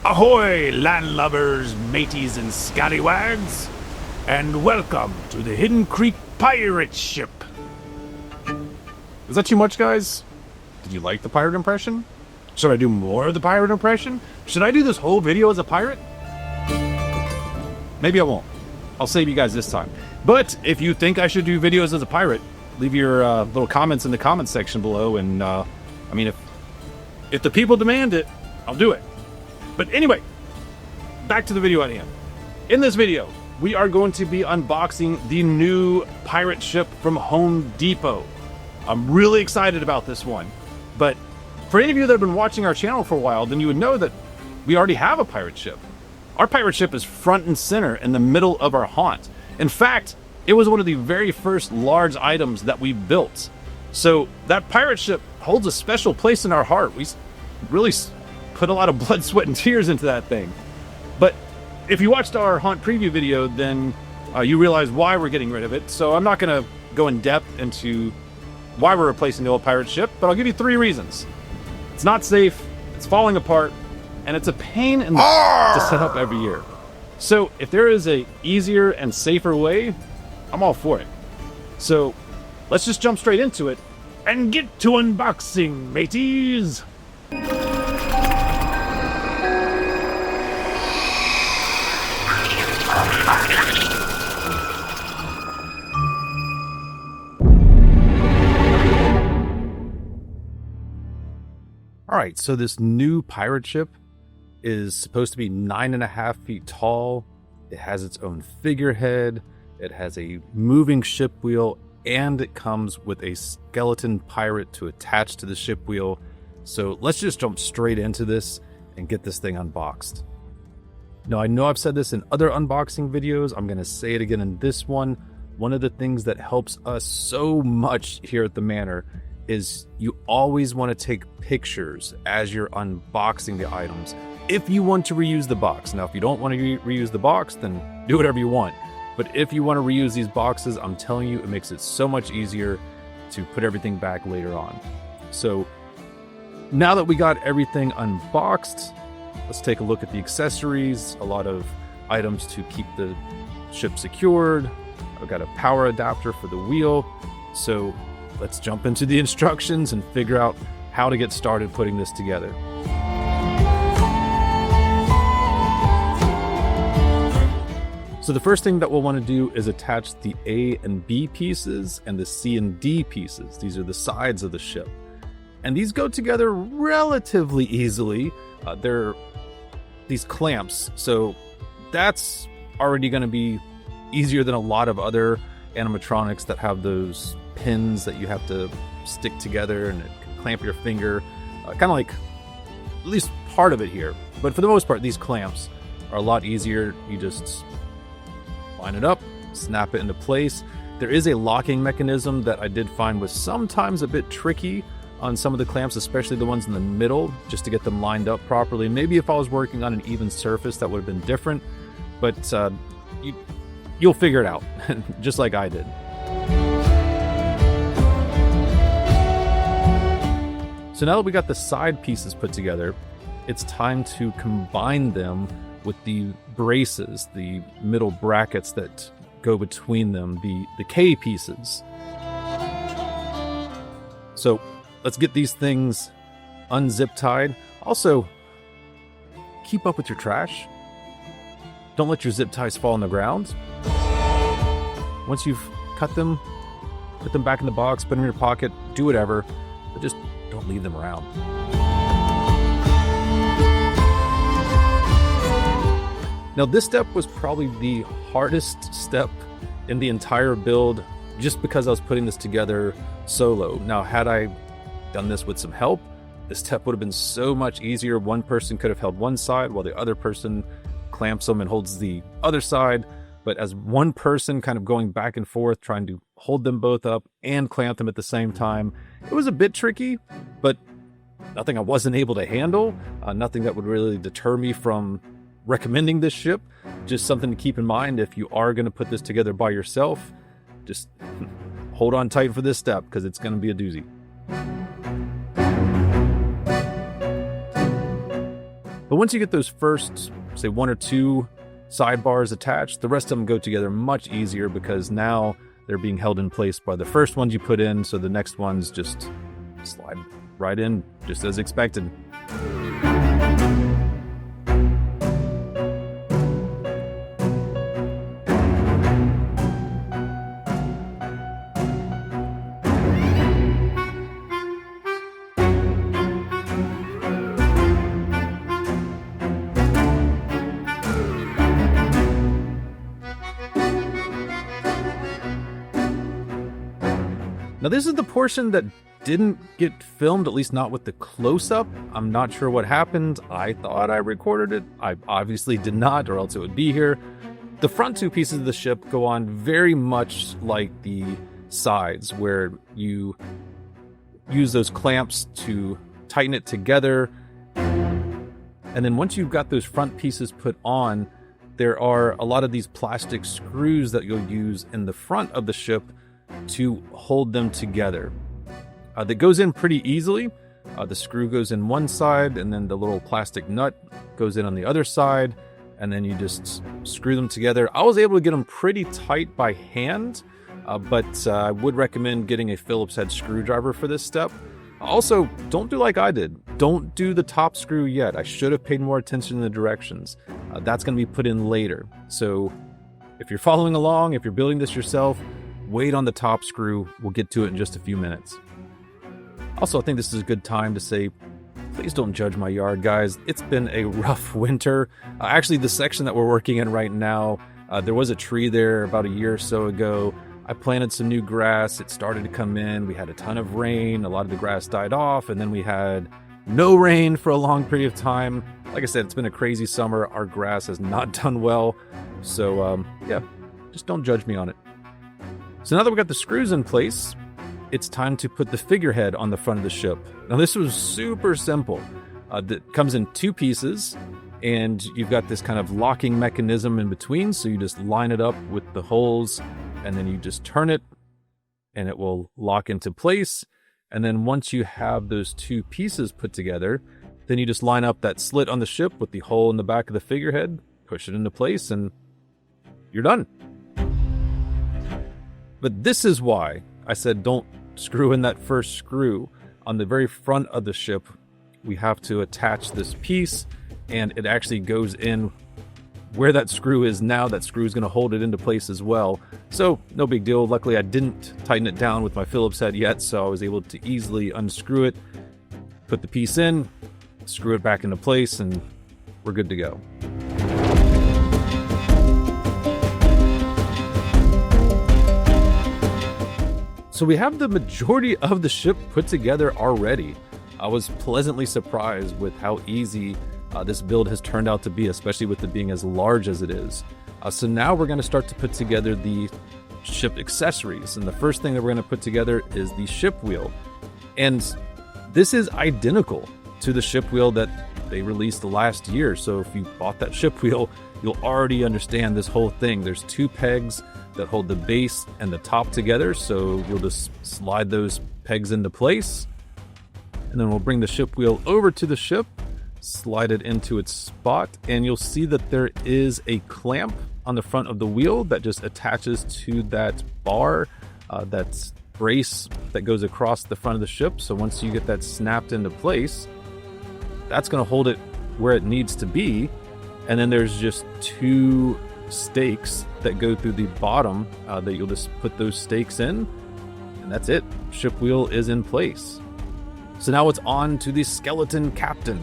Ahoy, landlubbers, mateys, and scallywags, and welcome to the Hidden Creek pirate ship. Is that too much, guys? Did you like the pirate impression? Should I do more of the pirate impression? Should I do this whole video as a pirate? Maybe I won't. I'll save you guys this time. But if you think I should do videos as a pirate, leave your little comments in the comments section below, and if the people demand it, I'll do it. But anyway, back to the video at hand. In this video, we are going to be unboxing the new pirate ship from Home Depot. I'm really excited about this one. But for any of you that have been watching our channel for a while, then you would know that we already have a pirate ship. Our pirate ship is front and center in the middle of our haunt. In fact, it was one of the very first large items that we built. So that pirate ship holds a special place in our heart. We really put a lot of blood, sweat, and tears into that thing. But if you watched our haunt preview video, then you realize why we're getting rid of it. So I'm not going to go in depth into why we're replacing the old pirate ship, but I'll give you 3 reasons. It's not safe, it's falling apart, and it's a pain in the to set up every year. So if there is a easier and safer way, I'm all for it. So let's just jump straight into it and get to unboxing, mateys! Alright, so this new pirate ship is supposed to be 9.5 feet tall. It has its own figurehead. It has a moving ship wheel, and it comes with a skeleton pirate to attach to the ship wheel. So let's just jump straight into this and get this thing unboxed. Now, I know I've said this in other unboxing videos. I'm going to say it again in this one. One of the things that helps us so much here at the Manor is you always want to take pictures as you're unboxing the items if you want to reuse the box. Now, if you don't want to reuse the box, then do whatever you want. But if you want to reuse these boxes, I'm telling you, it makes it so much easier to put everything back later on. So now that we got everything unboxed, let's take a look at the accessories. A lot of items to keep the ship secured. I've got a power adapter for the wheel. So let's jump into the instructions and figure out how to get started putting this together. So the first thing that we'll want to do is attach the A and B pieces and the C and D pieces. These are the sides of the ship. And these go together relatively easily. They're these clamps. So that's already going to be easier than a lot of other animatronics that have those pins that you have to stick together and it can clamp your finger. Kind of like at least part of it here. But for the most part, these clamps are a lot easier. You just line it up, snap it into place. There is a locking mechanism that I did find was sometimes a bit tricky on some of the clamps, especially the ones in the middle, just to get them lined up properly. Maybe if I was working on an even surface, that would have been different, but you'll figure it out, just like I did. So now that we got the side pieces put together, it's time to combine them with the braces, the middle brackets that go between them, the K pieces. So let's get these things unzip tied. Also, keep up with your trash. Don't let your zip ties fall on the ground. Once you've cut them, put them back in the box, put them in your pocket, do whatever, but just don't leave them around. Now, this step was probably the hardest step in the entire build just because I was putting this together solo. Now, had I done this with some help, this step would have been so much easier. One person could have held one side while the other person clamps them and holds the other side. But as one person kind of going back and forth, trying to hold them both up and clamp them at the same time, it was a bit tricky, but nothing I wasn't able to handle. Nothing that would really deter me from recommending this ship. Just something to keep in mind if you are going to put this together by yourself. Just hold on tight for this step because it's going to be a doozy. But once you get those first, say, 1 or 2 sidebars attached, the rest of them go together much easier because now they're being held in place by the first ones you put in, so the next ones just slide right in, just as expected. Now this is the portion that didn't get filmed, at least not with the close-up. I'm not sure what happened. I thought I recorded it. I obviously did not, or else it would be here. The front 2 pieces of the ship go on very much like the sides, where you use those clamps to tighten it together. And then once you've got those front pieces put on, there are a lot of these plastic screws that you'll use in the front of the ship to hold them together. That goes in pretty easily. The screw goes in one side, and then the little plastic nut goes in on the other side, and then you just screw them together. I was able to get them pretty tight by hand, but I would recommend getting a Phillips head screwdriver for this step. Also, don't do like I did. Don't do the top screw yet. I should have paid more attention to the directions. That's going to be put in later. So if you're following along, if you're building this yourself, wait on the top screw. We'll get to it in just a few minutes. Also, I think this is a good time to say, please don't judge my yard, guys. It's been a rough winter. Actually, the section that we're working in right now, there was a tree there about a year or so ago. I planted some new grass. It started to come in. We had a ton of rain. A lot of the grass died off, and then we had no rain for a long period of time. Like I said, it's been a crazy summer. Our grass has not done well. So, yeah, just don't judge me on it. So now that we got the screws in place, it's time to put the figurehead on the front of the ship. Now this was super simple. It comes in 2 pieces, and you've got this kind of locking mechanism in between, so you just line it up with the holes, and then you just turn it, and it will lock into place. And then once you have those 2 pieces put together, then you just line up that slit on the ship with the hole in the back of the figurehead, push it into place, and you're done. But this is why I said don't screw in that first screw. On the very front of the ship, we have to attach this piece, and it actually goes in where that screw is now. That screw is going to hold it into place as well. So no big deal. Luckily, I didn't tighten it down with my Phillips head yet, so I was able to easily unscrew it, put the piece in, screw it back into place, and we're good to go. So we have the majority of the ship put together already. I was pleasantly surprised with how easy this build has turned out to be, especially with it being as large as it is. So now we're going to start to put together the ship accessories. And the first thing that we're going to put together is the ship wheel. And this is identical to the ship wheel that they released last year. So if you bought that ship wheel, you'll already understand this whole thing. There's 2 pegs that hold the base and the top together, so you'll just slide those pegs into place, and then we'll bring the ship wheel over to the ship, slide it into its spot, and you'll see that there is a clamp on the front of the wheel that just attaches to that bar, that's brace that goes across the front of the ship. So once you get that snapped into place, that's going to hold it where it needs to be. And then there's just 2 stakes that go through the bottom that you'll just put those stakes in, and that's it. Ship wheel is in place. So now it's on to the skeleton captain.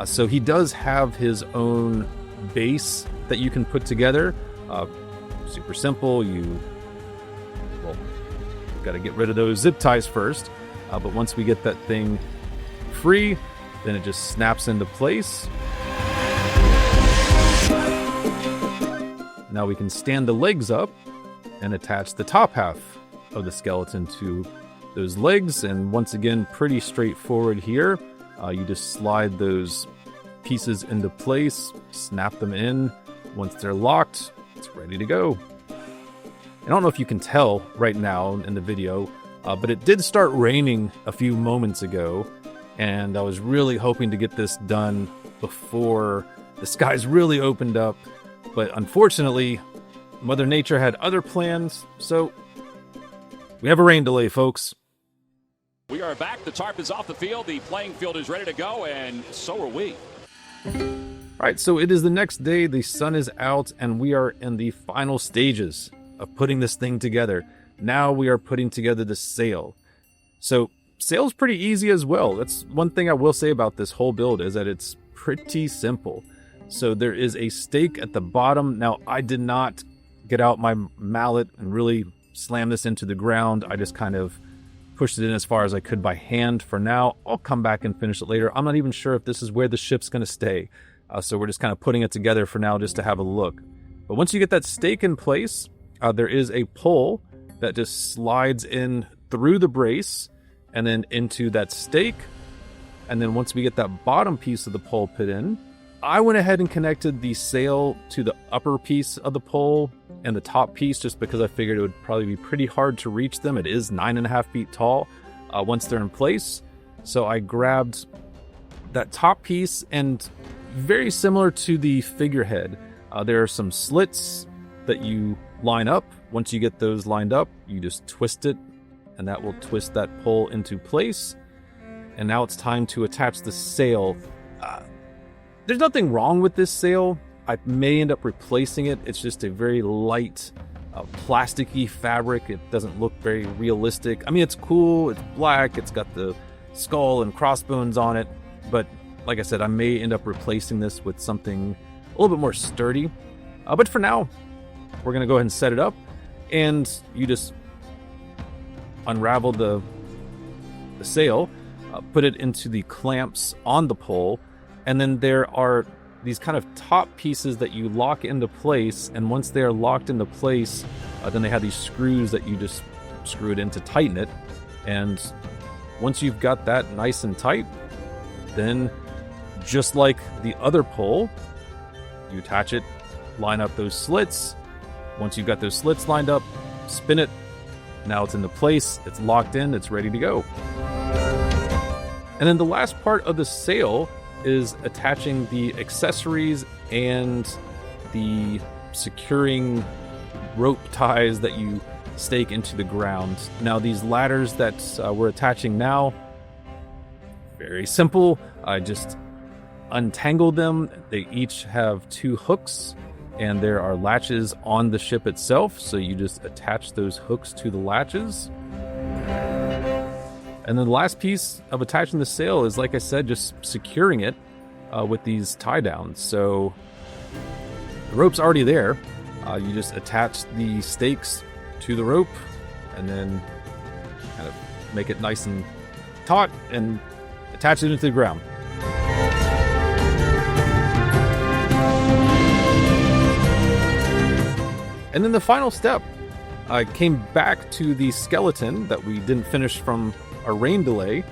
So he does have his own base that you can put together. Super simple. You've got to get rid of those zip ties first, but once we get that thing free, then it just snaps into place. Now we can stand the legs up and attach the top half of the skeleton to those legs. And once again, pretty straightforward here. You just slide those pieces into place, snap them in. Once they're locked, it's ready to go. I don't know if you can tell right now in the video, but it did start raining a few moments ago. And I was really hoping to get this done before the skies really opened up. But unfortunately, Mother Nature had other plans, so we have a rain delay, folks. We are back. The tarp is off the field. The playing field is ready to go, and so are we. All right, so it is the next day. The sun is out, and we are in the final stages of putting this thing together. Now we are putting together the sail. So sail's pretty easy as well. That's one thing I will say about this whole build, is that it's pretty simple. So there is a stake at the bottom. Now, I did not get out my mallet and really slam this into the ground. I just kind of pushed it in as far as I could by hand for now. I'll come back and finish it later. I'm not even sure if this is where the ship's going to stay. So we're just kind of putting it together for now just to have a look. But once you get that stake in place, there is a pole that just slides in through the brace and then into that stake. And then once we get that bottom piece of the pole put in, I went ahead and connected the sail to the upper piece of the pole and the top piece, just because I figured it would probably be pretty hard to reach them. It is 9.5 feet tall once they're in place. So I grabbed that top piece, and very similar to the figurehead, there are some slits that you line up. Once you get those lined up, you just twist it, and that will twist that pole into place. And now it's time to attach the sail. There's nothing wrong with this sail. I may end up replacing it. It's just a very light, plasticky fabric. It doesn't look very realistic. I mean, it's cool. It's black. It's got the skull and crossbones on it. But like I said, I may end up replacing this with something a little bit more sturdy. But for now, we're going to go ahead and set it up. And you just unravel the sail, put it into the clamps on the pole. And then there are these kind of top pieces that you lock into place. And once they are locked into place, then they have these screws that you just screw it in to tighten it. And once you've got that nice and tight, then just like the other pole, you attach it, line up those slits. Once you've got those slits lined up, spin it. Now it's into place, it's locked in, it's ready to go. And then the last part of the sail is attaching the accessories and the securing rope ties that you stake into the ground. Now, these ladders that we're attaching now, very simple. I just untangled them. They each have 2 hooks, and there are latches on the ship itself, so you just attach those hooks to the latches. And then the last piece of attaching the sail is, like I said, just securing it with these tie downs. So the rope's already there. You just attach the stakes to the rope and then kind of make it nice and taut and attach it into the ground. And then the final step, I came back to the skeleton that we didn't finish from a rain delay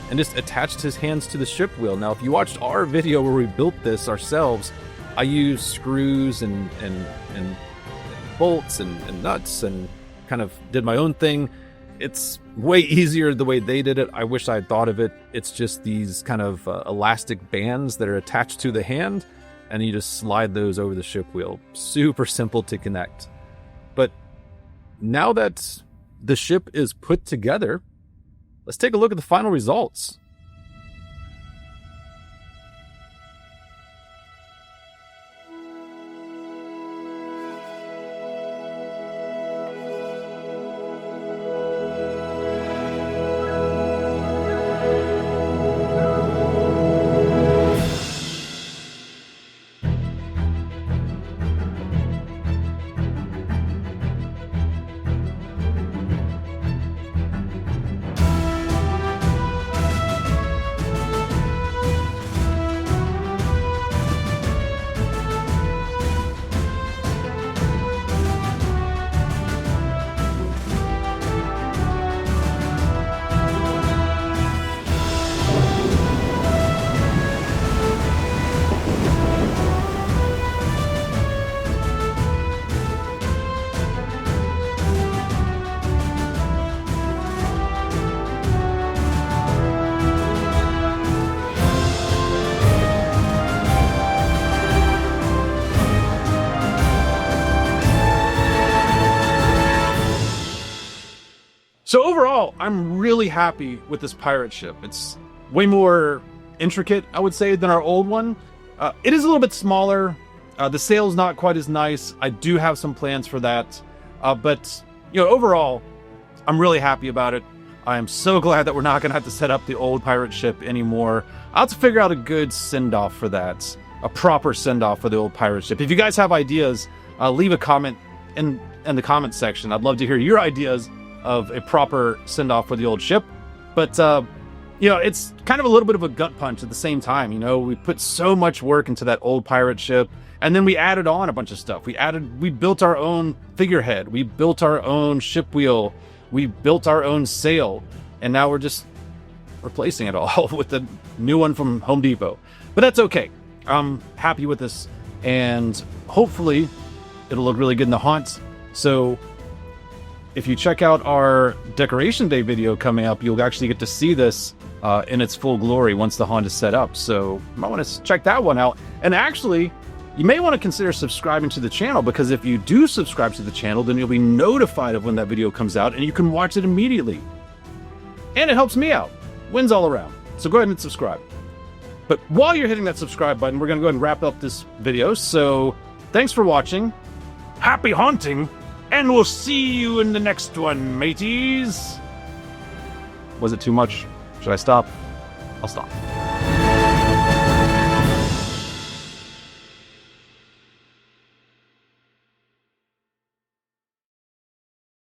and just attached his hands to the ship wheel. Now, if you watched our video where we built this ourselves, I used screws and bolts and nuts and kind of did my own thing. It's way easier the way they did it. I wish I had thought of it. It's just these kind of elastic bands that are attached to the hand, and you just slide those over the ship wheel. Super simple to connect. But now that the ship is put together, let's take a look at the final results. overall, I'm really happy with this pirate ship. It's way more intricate, I would say, than our old one. It is a little bit smaller. The sail's not quite as nice. I do have some plans for that. But, you know, overall, I'm really happy about it. I am so glad that we're not going to have to set up the old pirate ship anymore. I'll have to figure out a good send-off for that. A proper send-off for the old pirate ship. If you guys have ideas, leave a comment in the comment section. I'd love to hear your ideas of a proper send-off for the old ship. But, you know, it's kind of a little bit of a gut punch at the same time. You know, we put so much work into that old pirate ship, and then we added on a bunch of stuff. We built our own figurehead. We built our own ship wheel. We built our own sail, and now we're just replacing it all with a new one from Home Depot. But that's okay. I'm happy with this, and hopefully it'll look really good in the haunt. So if you check out our Decoration Day video coming up, you'll actually get to see this in its full glory once the haunt is set up. So you might want to check that one out. And actually, you may want to consider subscribing to the channel, because if you do subscribe to the channel, then you'll be notified of when that video comes out, and you can watch it immediately. And it helps me out. Wins all around. So go ahead and subscribe. But while you're hitting that subscribe button, we're going to go ahead and wrap up this video. So thanks for watching. Happy haunting, and we'll see you in the next one, mateys. Was it too much? Should I stop? I'll stop.